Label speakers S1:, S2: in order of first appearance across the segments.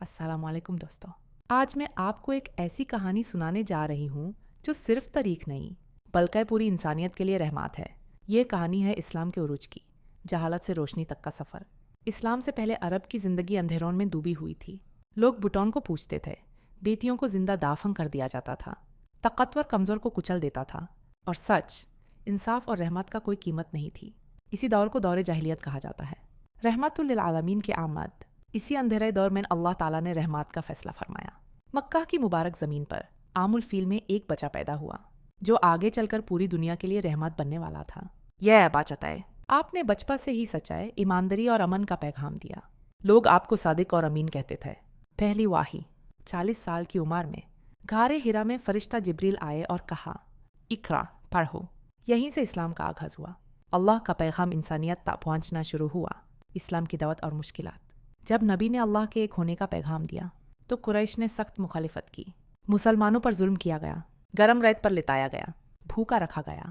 S1: السلام علیکم دوستو، آج میں آپ کو ایک ایسی کہانی سنانے جا رہی ہوں جو صرف تاریخ نہیں بلکہ پوری انسانیت کے لیے رحمت ہے۔ یہ کہانی ہے اسلام کے عروج کی، جہالت سے روشنی تک کا سفر۔ اسلام سے پہلے عرب کی زندگی اندھیروں میں ڈوبی ہوئی تھی۔ لوگ بتوں کو پوجتے تھے، بیٹیوں کو زندہ دفن کر دیا جاتا تھا، طاقتور کمزور کو کچل دیتا تھا، اور سچ، انصاف اور رحمت کا کوئی قیمت نہیں تھی۔ اسی دور کو دور جاہلیت کہا جاتا ہے۔ رحمت للعالمین کی آمد، اسی اندھیرے دور میں اللہ تعالیٰ نے رحمت کا فیصلہ فرمایا۔ مکہ کی مبارک زمین پر عام الفیل میں ایک بچہ پیدا ہوا جو آگے چل کر پوری دنیا کے لیے رحمت بننے والا تھا۔ یہ بچہ ہے، آپ نے بچپن سے ہی سچائی، ایمانداری اور امن کا پیغام دیا۔ لوگ آپ کو صادق اور امین کہتے تھے۔ پہلی وحی 40 سال کی عمر میں غار حرا میں فرشتہ جبریل آئے اور کہا، اقرا، پڑھو۔ یہیں سے اسلام کا آغاز ہوا۔ اللہ کا پیغام انسانیت تک پہنچنا شروع ہوا۔ اسلام کی دعوت اور مشکلات۔ جب نبی نے اللہ کے ایک ہونے کا پیغام دیا تو قریش نے سخت مخالفت کی۔ مسلمانوں پر ظلم کیا گیا، گرم ریت پر لٹایا گیا، بھوکا رکھا گیا،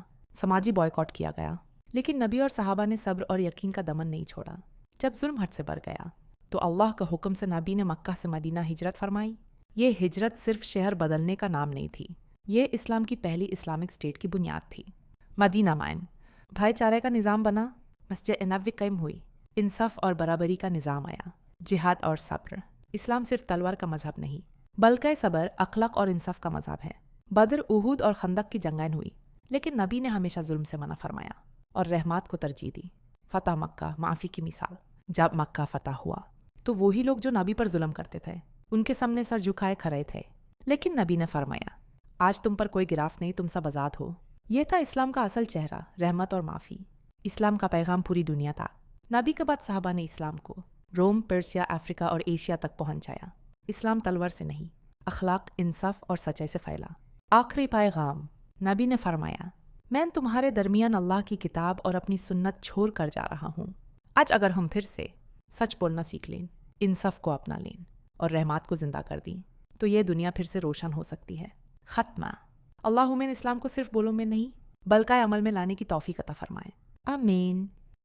S1: سماجی بائیکاٹ کیا گیا، لیکن نبی اور صحابہ نے صبر اور یقین کا دمن نہیں چھوڑا۔ جب ظلم حد سے بڑھ گیا تو اللہ کا حکم سے نبی نے مکہ سے مدینہ ہجرت فرمائی۔ یہ ہجرت صرف شہر بدلنے کا نام نہیں تھی، یہ اسلام کی پہلی اسلامک اسٹیٹ کی بنیاد تھی۔ مدینہ میں بھائی چارے کا نظام بنا، مسجد نبوی قائم ہوئی، انصاف اور برابری کا نظام آیا۔ جہاد اور صبر، اسلام صرف تلوار کا مذہب نہیں بلکہ صبر، اخلاق اور انصاف کا مذہب ہے۔ بدر، احد اور خندق کی جنگیں ہوئی، لیکن نبی نے ہمیشہ ظلم سے منع فرمایا اور رحمت کو ترجیح دی۔ فتح مکہ، معافی کی مثال۔ جب مکہ فتح ہوا تو وہی لوگ جو نبی پر ظلم کرتے تھے ان کے سامنے سر جھکائے کھڑے تھے، لیکن نبی نے فرمایا، آج تم پر کوئی گرفت نہیں، تم سب آزاد ہو۔ یہ تھا اسلام کا اصل چہرہ، رحمت اور معافی۔ اسلام کا پیغام پوری دنیا تھا۔ نبی کے بعد صحابہ نے اسلام کو روم، پرسیا، افریقہ اور ایشیا تک پہنچایا۔ اسلام تلوار سے نہیں، اخلاق، انصاف اور سچائی سے پھیلا۔ آخری پیغام، نبی نے فرمایا، میں تمہارے درمیان اللہ کی کتاب اور اپنی سنت چھوڑ کر جا رہا ہوں۔ آج اگر ہم پھر سے سچ بولنا سیکھ لیں، انصاف کو اپنا لیں اور رحمت کو زندہ کر دیں تو یہ دنیا پھر سے روشن ہو سکتی ہے۔ ختمہ، اللہ ہمیں اسلام کو صرف بولوں میں نہیں بلکہ عمل میں لانے کی توفیق عطا فرمائے۔ آمین۔